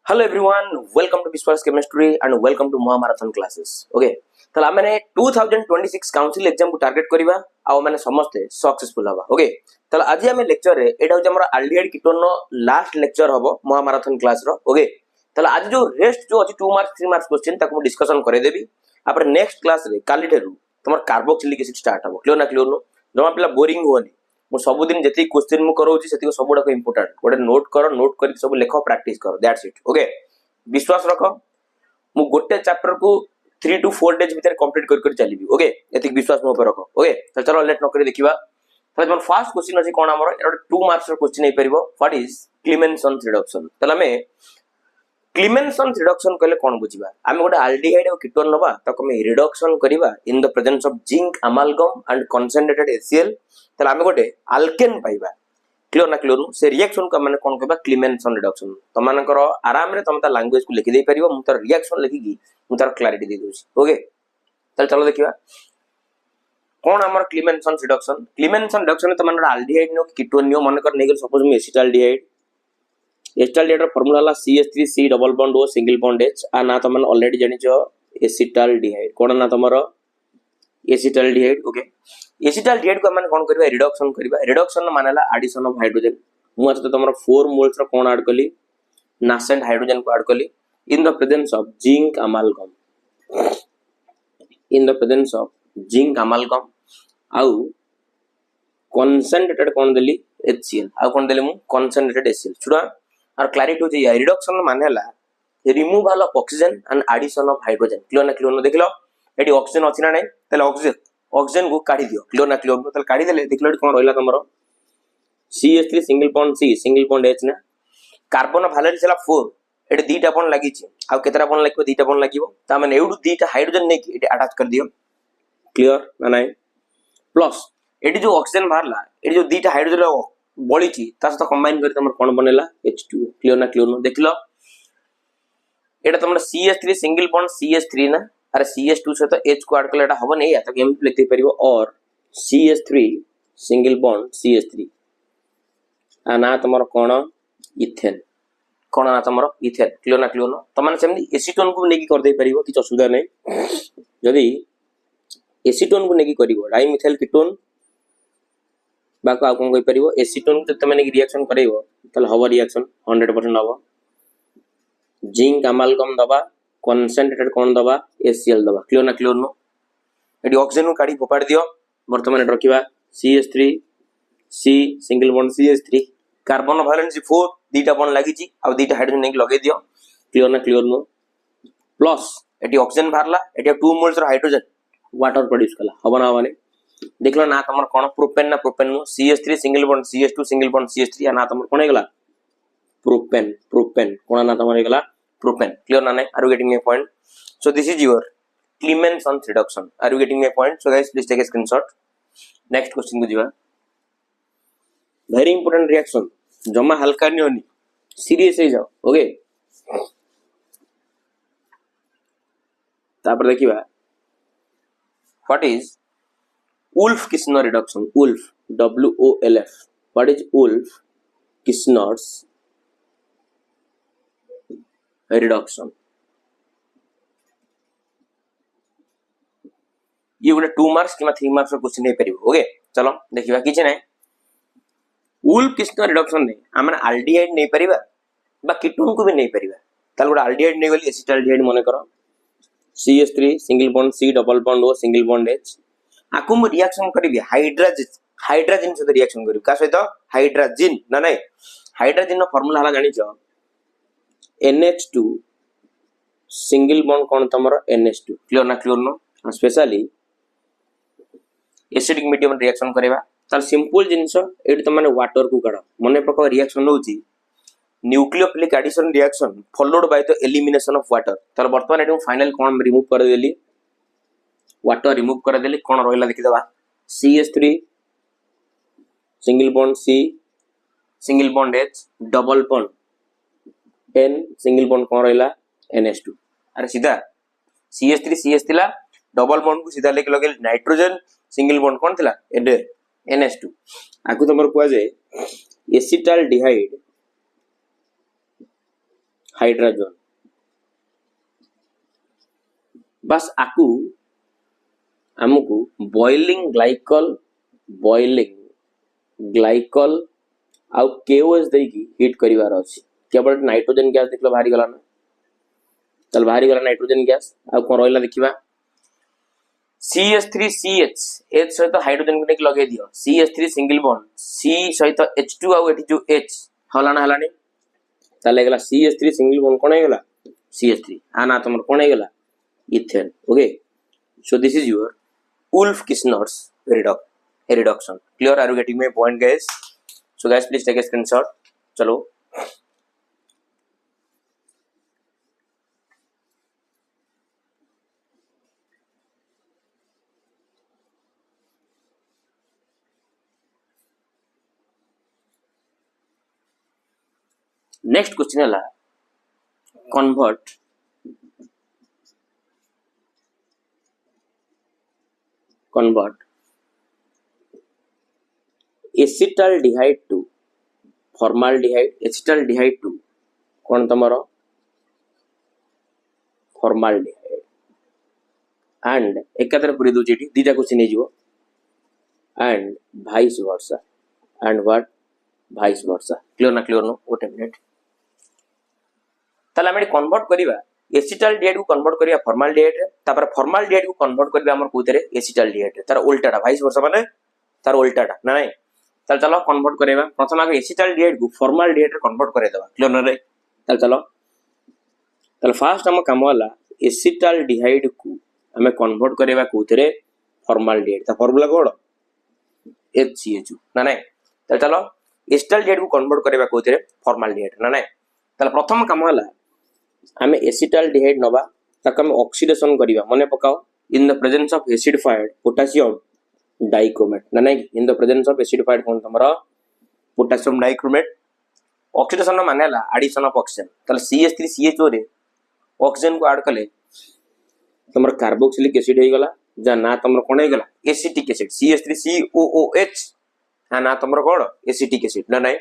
Hello everyone, welcome to BISWA'S chemistry and welcome to Maha marathon classes. Okay, तो आमने 2026 council exam को target करिबा आ माने समस्त सक्सेसफुल हबा. ओके, तो आज हम लेक्चर रे एटा हो हमर एल्डिहाइड कीटोन नो लास्ट लेक्चर हबो महा मैराथन क्लास रो. ओके, तो आज जो रेस्ट जो अछि 2 मार्क्स 3 मार्क्स क्वेश्चन ताको डिस्कशन करे देबी. आपरे नेक्स्ट क्लास रे काली ठेरु तमर कार्बोक्सिलिक एसिड स्टार्ट हबो. क्लियर ना क्लियर नो जमा पिला बोरिंग होनी. मु सब दिन जति क्वेश्चन मु करोछि सेति सबुडा को इंपोर्टेंट गोटे नोट करो, नोट कर सब लेखो, प्रैक्टिस करो. That's it. ओके, विश्वास रखो मु गोटे चैप्टर को 3 to 4 डेज भीतर कंप्लीट कर चलीबी. ओके, एति विश्वास मो पर रखो. ओके, तो चलो लेट न करी देखिबा. तो हमर फर्स्ट क्वेश्चन अछि कोन हमर एटा 2 मार्क्स रो क्वेश्चन हे परिबो. What is Clemmensen's reduction? तला में क्लेमेंसन्स रिडक्शन कहले कोन बुझिबा? आमे गोटे एल्डिहाइड और कीटोन लबा ताको में रिडक्शन करिबा इन the presence of zinc अमालगम and concentrated HCl. तला आमे गोटे अल्केन पाइबा. क्लियर ना क्लियर से रिएक्शन को माने कोन कहबा क्लेमेंसन रिडक्शन. त मानकर आराम रे तम ता लैंग्वेज को लिखि दे परिबो. मु तर रिएक्शन लिखि की मु तर क्लैरिटी दे दोछि. ओके, चलो देखिबा कोन हमर क्लेमेंसन रिडक्शन. क्लेमेंसन रिडक्शन त मानकर एल्डिहाइड नो कीटोन नियो मानकर नेगर सपोज में एसिटाल्डिहाइड. एसिटाल्डिहाइड रो फार्मूला ला CH3C double bond O single bond H आ ना त मन ऑलरेडी जानि छ एसिटाल्डिहाइड. कोन ना तमरो एसिटाल्डिहाइड. ओके, एसिटाल्डिहाइड को माने कोन करबा रिडक्शन करबा. रिडक्शन मानेला एडिशन ऑफ हाइड्रोजन. मु त तमरो 4 मोल्स रो कोन ऐड कली नासेंट हाइड्रोजन को ऐड कली इन the presence of zinc अमालगम. In the presence of zinc अमालगम आउ कंसंट्रेटेड कोन देली HCl आउ कोन देली मु कंसंट्रेटेड HCl. छुडा और क्लैरिटी हो जे रिडक्शन मानेला removal of oxygen and addition of hydrogen. Clear ना क्लियर न देखलो एटी ऑक्सीजन अछि ना नै तले ऑक्सीजन को काढी दियो. क्लियर ना क्लियर तले काढी देले देखलो कोन रहला तमरो CH3 single bond C single bond H ना कार्बन वैलेंस हला 4 एटी दीटा बॉन्ड लागि छि आ केतरा बॉन्ड लागिबो दीटा बॉन्ड लागिबो ता माने एउडु दीटा हाइड्रोजन नै कि एटी अटैच कर दियो. क्लियर ना नै प्लस एटी जो ऑक्सीजन बाहरला एटी जो दीटा हाइड्रोजन बळी छि ता सहित कंबाइन करी तमर कोन बनेला H2. क्लियर ना क्लियर न देखलो एटा तमर CH3 सिंगल बॉन्ड CH3 ना अरे CH2 से तो H को ऐड करले एटा हबो नै या त एम लिखते परिबो और CH3 सिंगल बॉन्ड CH3 आ ना तमर कोन इथेन. कोन ना तमर इथेन. क्लियर ना क्लियर न त माने सेमनी एसीटोन को नेकी कर दे परिबो कि असुविधा नै. जदी एसीटोन को नेकी करिवो डाइमिथाइल कीटोन बाको आ कोन कहि परिबो एसीटोन को तमे नेकी रिएक्शन करैबो तले हबो रिएक्शन 100% हबो. जिंक अमालगम दबा कंसंट्रेटेड कोन दबा HCl दबा. क्लियर ना क्लियर नो एडी ऑक्सीजन को काढी फोपाड दियो. वर्तमान रखिबा CH3 C single bond CH3 carbon valence 4 दीटा बॉन्ड लागि छि आ दीटा हाइड्रोजन नेक लगे दियो. क्लियर ना क्लियर नो प्लस एटी ऑक्सीजन बाहरला एटी 2 मोल्स रो हाइड्रोजन वाटर प्रोड्यूस कला हबना हबने. देखलो ना तमर कोन प्रोपेन ना प्रोपेन नो CH3 single bond CH2 single bond CH3 आ ना तमर कोन हेगला प्रोपेन. प्रोपेन कोन ना तमर हेगला प्रोपेन. क्लियर ना नै are you getting my point? So this is your Clemmensen reduction. Are you getting my point? So guys please take a screenshot. Next question को जीवा. वेरी इंपोर्टेंट रिएक्शन जमा हल्का नहीं होनी, सीरियस हो जाओ. ओके, तापर देखिबा what is Wolff Kishner reduction. Wolff WOLF. What is Wolff Kishner's reduction? ये गोटे 2 मार्क्स कि 3 मार्क्स रो क्वेश्चन हे परिबो. ओके, चलो देखिबा किछ नै वुल्फ किस्नर रिडक्शन नै हमन एल्डिहाइड नै परिबा बा कीटोन को भी नै परिबा. ताल गोटे एल्डिहाइड नै गली एसिटाल्डिहाइड माने करो CH3 single bond C double bond O single bond H आकु म रिएक्शन करबी हाइड्रोजन से रिएक्शन करबी का सहित हाइड्रोजन ना नै. हाइड्रोजन नो फार्मूला हला जानि छ NH2 सिंगल बॉन्ड कोन तमरो NH2. क्लियर ना क्लियर नो स्पेशली एसिडिक मीडियम रिएक्शन करबा ताल सिंपल जिंस एडी त माने वाटर को काढ मने पक रिएक्शन होची nucleophilic addition reaction followed by the elimination of water. ताल वर्तमान एडी फाइनल कोन रिमूव कर देली वाटर रिमूव कर देली कोन रहला देखि दबा CH3 single bond C single bond H double bond N single bond कोन रहला NH2. अरे सीधा CH3 CH थिला डबल बॉन्ड को सीधा लेके लगे नाइट्रोजन सिंगल बॉन्ड कोन थिला NH2 आकु तमर कुआ जे एसिटाल्डिहाइड हाइड्रोजन बस आकु हमको बॉइलिंग ग्लाइकल आउ केओएस देकी हीट करिवार अछि केवल नाइट्रोजन गैस देखलो बाहरी गला ना चल बाहरी गला नाइट्रोजन गैस आउ कोन रहला देखिबा CH3CH H सहित हाइड्रोजन को नेक लगे दियो CH3 सिंगल बॉन्ड C सहित H2 आउ एठी जो H हलाना हलानी ताले गला CH3 सिंगल बॉन्ड कोन हेगला CH3 आना तमर कोन हेगला ethane okay so this is your Wolff-Kishner's reduction clear are you getting my point guys so guys please take a screenshot चलो नेक्स्ट क्वेश्चन है convert acetaldehyde to formaldehyde acetaldehyde to कौन तमरो formaldehyde and एकादर पूरी दूची दीटा question हो and vice versa and what vice versa clear ना क्लियर नो व्हाट मिनिट ताले हम कन्वर्ट करिवा एसिटाल्डिहाइड को कन्वर्ट करिया फॉर्माल्डिहाइड रे तापर फॉर्माल्डिहाइड को कन्वर्ट करिया हमर कोइतरे एसिटाल्डिहाइड रे तार उल्टाटा भाइस वर्सा माने तार उल्टाटा ना नहीं ताल चलो कन्वर्ट करेबा प्रथम आगे एसिटाल्डिहाइड को फॉर्माल्डिहाइड रे कन्वर्ट करे देबा क्लियर ना रे ताल चलो ताल फास्ट हम काम वाला एसिटाल्डिहाइड को हमें कन्वर्ट करेबा कोइतरे फॉर्माल्डिहाइड ता फार्मूला कोड HCH ना नहीं ताल चलो एसिटाल्डिहाइड को कन्वर्ट करेबा कोइतरे फॉर्माल्डिहाइड ना नहीं ताल प्रथम काम वाला हमें एसिटाल्डिहाइड नबा ताक हम ऑक्सीडेशन करिवा मने पकाओ in the presence of acidified potassium dichromate ना नहीं in the presence of acidified कोन तमरा पोटेशियम डाइक्रोमेट ऑक्सीडेशन मानेला एडिशन ऑफ ऑक्सीजन तले CH3CHO रे ऑक्सीजन को ऐड कले तमरा कार्बोक्सिलिक एसिड हे गला जा ना तमरा कोन हे गला एसिटिक एसिड CH3COOH हा ना तमरा कोन एसिटिक एसिड ना नहीं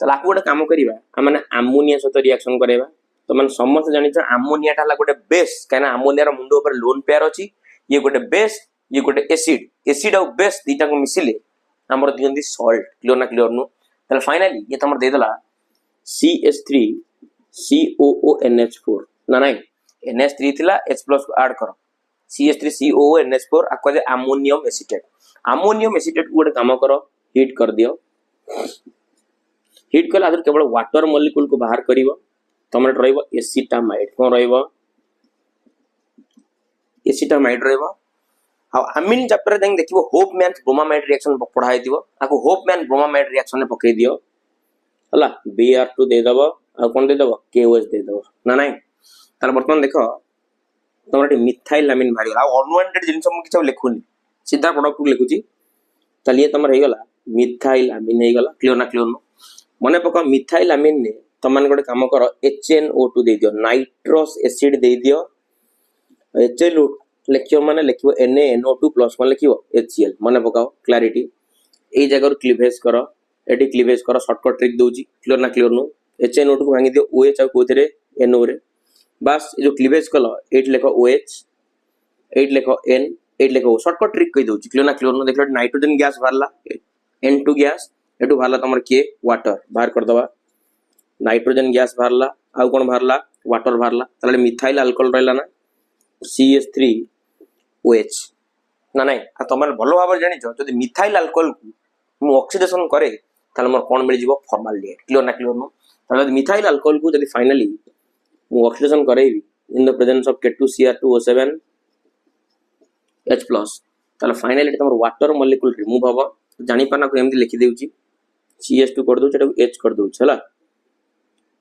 तले आकु गोटे काम करिवा माने अमोनिया सहित रिएक्शन करेबा तो मन समस्त जानि छ अमोनिया टा गोटे बेस काना अमोनिया रो मुंडो ऊपर लोन पेयर अछि ये गोटे बेस ये गोटे एसिड और बेस दीटा को मिसिले हमर दियंदी सॉल्ट क्लियर ना क्लियर नो तले फाइनली ये तमर दे देला CH3 COONH4 ना नहीं NH3 थिला H+ को ऐड करो CH3 COONH4 आको जे अमोनियम एसिटेट गोटे काम करो हीट कर दियो हीट कला आदर केवल वाटर मॉलिक्यूल को बाहर करिवो तमरे रहइबो एसिटामाइड कोन रहइबो एसिटामाइड रहइबो आ अमीन चैप्टर देख देखिबो होपमैन ब्रोमामाइड रिएक्शन पढ़ाई दिबो आको होपमैन ब्रोमामाइड रिएक्शन ने पकई दियो हला Br2 दे दबो आ कोन दे दबो KOH दे दबो ना नहीं तार वर्तमान देखो तमरे मिथाइल अमीन भारी आ अनवांटेड जिंस हम किछ लिखुनी सीधा प्रोडक्ट को लिखुची तलिए तमरे हे गला मिथाइल अमीन हे गला क्लियर ना क्लियर नो मने पका मिथाइल अमीन ने तमन गोटे काम करो HNO2 दे दियो नाइट्रस एसिड दे दियो HCl लिखियो माने लिखियो NaNO2 प्लस वन लिखियो HCl मने पकाओ क्लैरिटी ए जगह क्लीवेज करो एडी क्लीवेज करो शॉर्टकट ट्रिक दोजी क्लियर ना क्लियर नो HNO2 को भांगी दियो OH आ कोथरे NO रे बस जो क्लीवेज कलो 8 लिखो OH 8 लिखो N 8 लिखो शॉर्टकट ट्रिक कहि दोजी क्लियर ना क्लियर नो देखलो नाइट्रोजन गैस भरला N2 गैस एटू भरला तमर के वाटर बाहर कर दबा नाइट्रोजन गैस भरला आ कोन भरला वाटर भरला तले मिथाइल अल्कोहल रहला ना CH3OH ना नहीं आ तमर भलो भाबर जानि छ जदि मिथाइल अल्कोहल को मु ऑक्सीडेशन करे तले मोर कोन मिल जिवो फॉर्माल्डिहाइड क्लियर ना क्लियर नो तले मिथाइल अल्कोहल को जदि फाइनली मु ऑक्सीडेशन करेबी in the presence of K2Cr2O7 H+ तले फाइनली तमर वाटर मॉलिक्यूल रिमूव हबो जानि पाना को एमदी लिखि देउची CH2 कर दउ छटा H कर दउ छला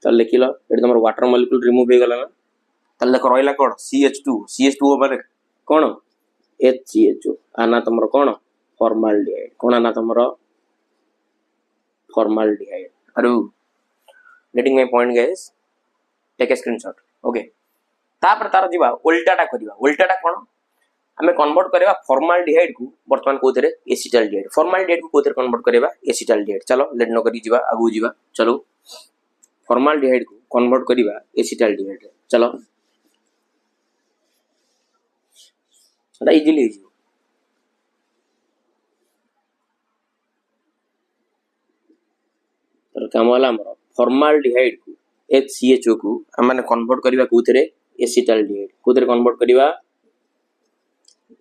तले लिखिलो एट तमर वाटर मॉलिक्यूल रिमूव हे गला ना तले देखो रहला कोन CH2 माने कोन HCHO आना तमर कोन फॉर्माल्डिहाइड कोन आना तमर formaldehyde are getting my point guys take a screenshot okay तापर तार जीवा उल्टाटा कोन हमें कन्वर्ट करबा फॉर्माल्डिहाइड को वर्तमान कोथरे एसिटाल्डिहाइड फॉर्माल्डिहाइड को कोथरे कन्वर्ट करबा एसिटाल्डिहाइड चलो लेट न करी जीवा आगु जीवा चलो फॉर्माल्डिहाइड को कन्वर्ट करिवा एसिटाल्डिहाइड रे चलो सेटा इजीली हो तर काम वाला हमर फॉर्माल्डिहाइड को HCHO को हमने कन्वर्ट करिवा कोथरे एसिटाल्डिहाइड कोथरे कन्वर्ट करिवा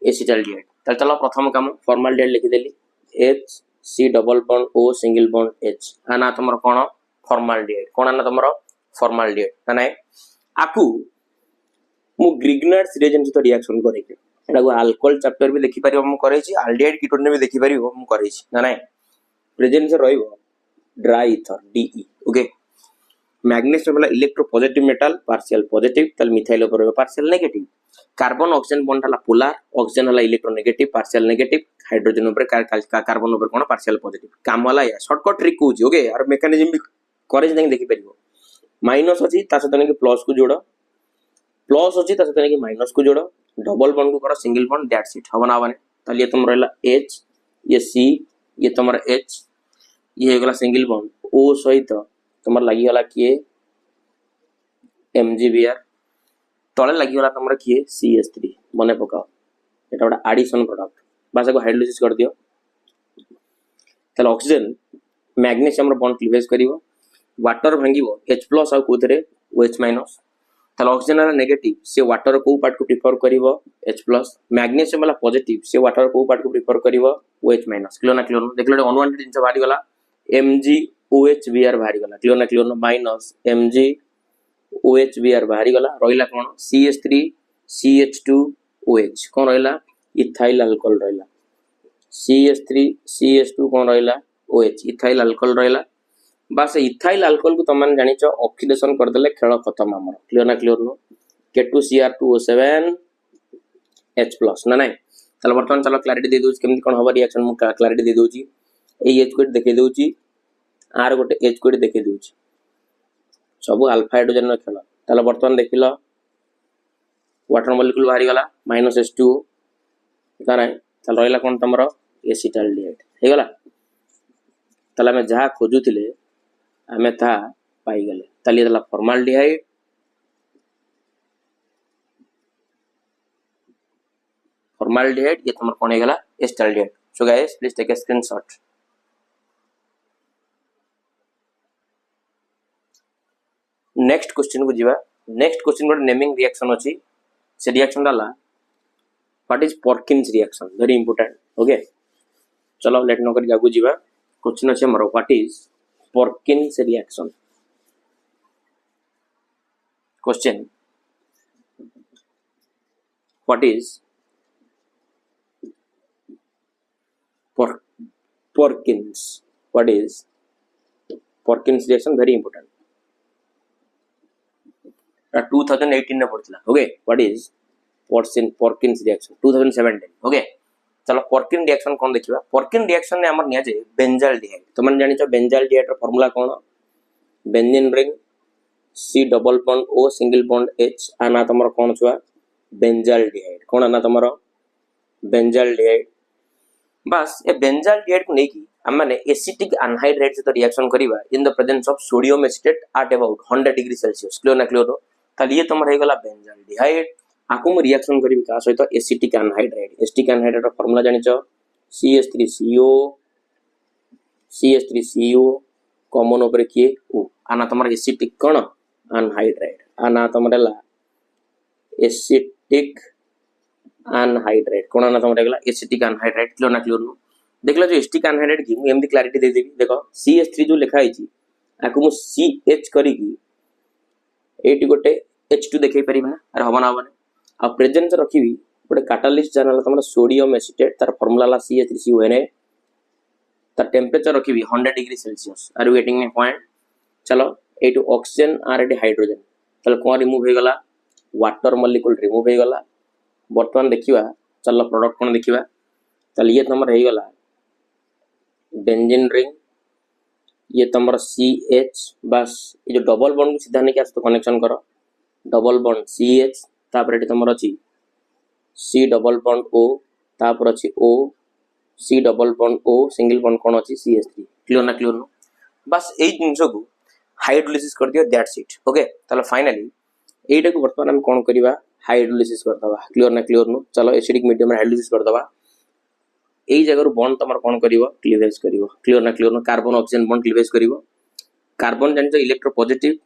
एसिटाल्डिहाइड त चलो प्रथम काम फॉर्माल्डिहाइड लिखि देली H C double bond O single bond H आना तमरो कोन फॉर्माल्डिहाइड कोन आना तमरो फॉर्माल्डिहाइड तने आकु मु ग्रिग्नार्ड्स रिएजेंट तो रिएक्शन करे एटा को अल्कोहल चैप्टर भी देखि परिबो मु करे छी एल्डिहाइड कीटोन ने भी देखि परिबो मु करे छी ना नाही प्रेजेंस रहइबो dry ether DE okay magnesium वाला electropositive metal partial positive तल मिथाइल ऊपर partial negative carbon oxygen bond हला पोलर ऑक्सीजन हला electronegative partial negative hydrogen ऊपर कार्बन ऊपर कोन पार्शियल पॉजिटिव काम वाला या शॉर्टकट ट्रिक होजी ओके और मेकानिज्म भी करे जे देखि परिबो माइनस अछि ता सतने के प्लस को जोड़ो प्लस अछि ता सतने के माइनस को जोड़ो डबल बॉन्ड को करो single bond that's it Habna बने ताली ये तुम रहला H ये C ये तुम्हारा H ये गला सिंगल बॉन्ड O सहित तुमर लागि वाला किए MgBr तळे लागि वाला तुमरा किए CH3 मने पकाओ एटा बडा एडिशन प्रोडक्ट बासा को हाइड्रोलिसिस कर दियो तले ऑक्सीजन मैग्नीशियम रो बॉन्ड क्लीवेज करिवो वाटर भांगिवो H+ आ कोथरे OH- तले ऑक्सीजन वाला नेगेटिव से वाटर को पार्ट को प्रिफर करिवो H+ मैग्नीशियम वाला पॉजिटिव से वाटर को पार्ट को प्रिफर करिवो OH- क्लियर ना क्लियर देखलो अनवांटेड जिंस बाहरी गला MgOHBr बाहरी गला क्लियर ना क्लियर माइनस MgOHBr बाहरी गला रहिला कोन CH3 CH2OH कोन रहिला इथाइल अल्कोहल रहिला CH3 CH2 कोन रहिला OH इथाइल अल्कोहल रहिला बस इथाइल अल्कोहल को तमन जानि छ ऑक्सीडेशन कर देले खेल खत्म हमर क्लियर ना क्लियर नो K2Cr2O7 H+ ना नाही चलो वर्तमान चलो क्लैरिटी दे दोछ केमति कोन हबा रिएक्शन मु क्लैरिटी दे दोछि ए H को देखे दोछि आर गोटे H को देखे दोछि सब अल्फा हाइड्रोजन नो खेल तले वर्तमान देखिलो वाटर मॉलिक्यूल बाहरी गला -H2 तारा चल रहिला कोन तमरो एसिटाल्डिहाइड हे गला तले में जहा खोजुथिले आमे ता पाई गले तली दला फॉर्माल्डिहाइड ये तमर कोन हे गला acetaldehyde so guys please take a screenshot next question को जीवा नेक्स्ट क्वेश्चन गोटे नेमिंग रिएक्शन अछि से रिएक्शन डाला what is Perkin's reaction very important okay चलो लेट नो कर जागु जीवा क्वेश्चन अछि हमर what is Perkin's reaction question what is Perkin's what is Perkin's reaction very important 2018 ने पढ़थिला okay what is Perkin's reaction 2017 okay चलो पर्किन रिएक्शन कोन देखिबा पर्किन रिएक्शन ने हमर निया जे बेंजाल्डिहाइड तो मन जानि छ बेंजाल्डिहाइड रो फार्मूला कोन benzene ring C double bond O single bond H आना तमरो कोन छुआ बेंजाल्डिहाइड कोन आना तमरो बेंजाल्डिहाइड बस ए बेंजाल्डिहाइड को नेकी हम माने एसिटिक अनहाइड्रेट से तो रिएक्शन करिबा इन the presence of sodium acetate at about 100 degree Celsius clear ना क्लियर ताली ये तमर हे गला बेंजाल्डिहाइड आकु म रिएक्शन करिबि का सहित एसिटिक अनहाइड्रेट एसिटिक अनहाइड्रेट रो फार्मूला जानि छ CH3CO कॉमन ऊपर किए O आना तमर एसिटिक कोन अनहाइड्रेट आना तमर ला एसिटिक अनहाइड्रेट कोन आना तमर गला एसिटिक अनहाइड्रेट क्लियर ना क्लियर नो देखलो जो एसिटिक अनहाइड्रेट की मु एमदी क्लैरिटी दे देबी देखो CH3 जो लिखा आइची आकु मु CH करी की एटी गोटे H2 देखै परिबे ना अरे हबना हबने आ प्रेजेंस रखिबी गोटे कैटलिस्ट जानला तमरा सोडियम एसिटेट तार फार्मूला ला CH3CONA तार टेंपरेचर रखिबी 100 degree Celsius are you getting my point चलो एटू ऑक्सीजन आर एटी हाइड्रोजन चलो कोन रिमूव हे गला वाटर मॉलिक्यूल रिमूव हे गला वर्तमान देखिबा चलो प्रोडक्ट कोन देखिबा चल ये नंबर हे गला बेंजीन रिंग ये तमरा CH बस ये जो डबल बॉन्ड को सीधा नहीं तो कनेक्शन करो डबल बॉन्ड CH तापर एटी तमरा अछि C डबल बॉन्ड O तापर अछि O C double bond O single bond कोन अछि CH3 क्लियर ना क्लियर नो बस एई जिंस को हाइड्रोलिसिस कर दियो दैट्स इट ओके ताले फाइनली एटा को वर्तमान हम कोन करबा हाइड्रोलिसिस कर दबा क्लियर ना क्लियर नो चलो एसिडिक मीडियम में हाइड्रोलिसिस कर दबा एई जगह बॉन्ड तमर कोन करिवो क्लीवेज करिवो क्लियर ना क्लियर नो कार्बन ऑक्सीजन बॉन्ड क्लीवेज करिवो कार्बन जानजो इलेक्ट्रोपॉजिटिव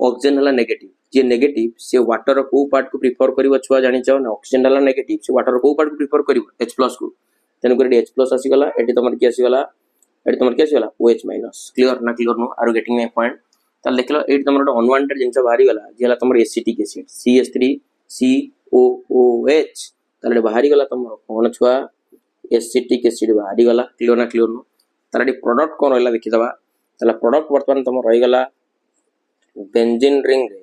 ऑक्सीजन हला नेगेटिव जे नेगेटिव से वाटर को पार्ट को प्रिफर करिवो छुआ जानि चाहो ना ऑक्सीजन हला नेगेटिव से वाटर को पार्ट को प्रिफर करिवो H+ को तेन कर H+ आसी गला एटी तमर की आसी गला एटी तमर की आसी गला OH- क्लियर ना क्लियर नो आर गेटिंग माय पॉइंट ताल देखलो एटी तमर अनवांटेड जिंस बाहरी गला जेला तमर एसिटिक एसिड CH3 COOH ताले बाहरी गला तमर कोन छुआ एसिटिक एसिड बाहरी गला क्लियर ना क्लियर नो ताले प्रोडक्ट कोन रहला देखि दबा ताले प्रोडक्ट वर्तमान तमर रहि गला बेंजीन रिंग रे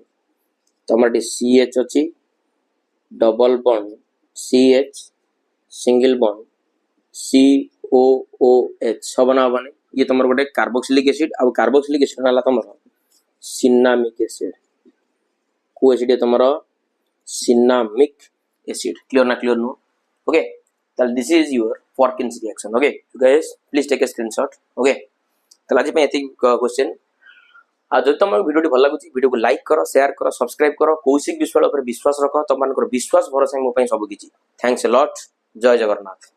तमर CH अछि double bond CH single bond COOH सबना बने ये तमर गोटे कार्बोक्सिलिक एसिड आ कार्बोक्सिलिक एसिड हला तमर सिनामिक एसिड को एसिड तमर सिनामिक एसिड क्लियर ना क्लियर नो ओके ताल this is your Perkins reaction okay you guys please take a screenshot okay ताल आज पे एति क्वेश्चन आ जो तुम वीडियो भल लगुच वीडियो को लाइक करो शेयर करो सब्सक्राइब करो कौशिक विश्वाल पर विश्वास रखो तुम विश्वास भरोसा मो सब किछि थैंक्स अ लॉट जय जगन्नाथ।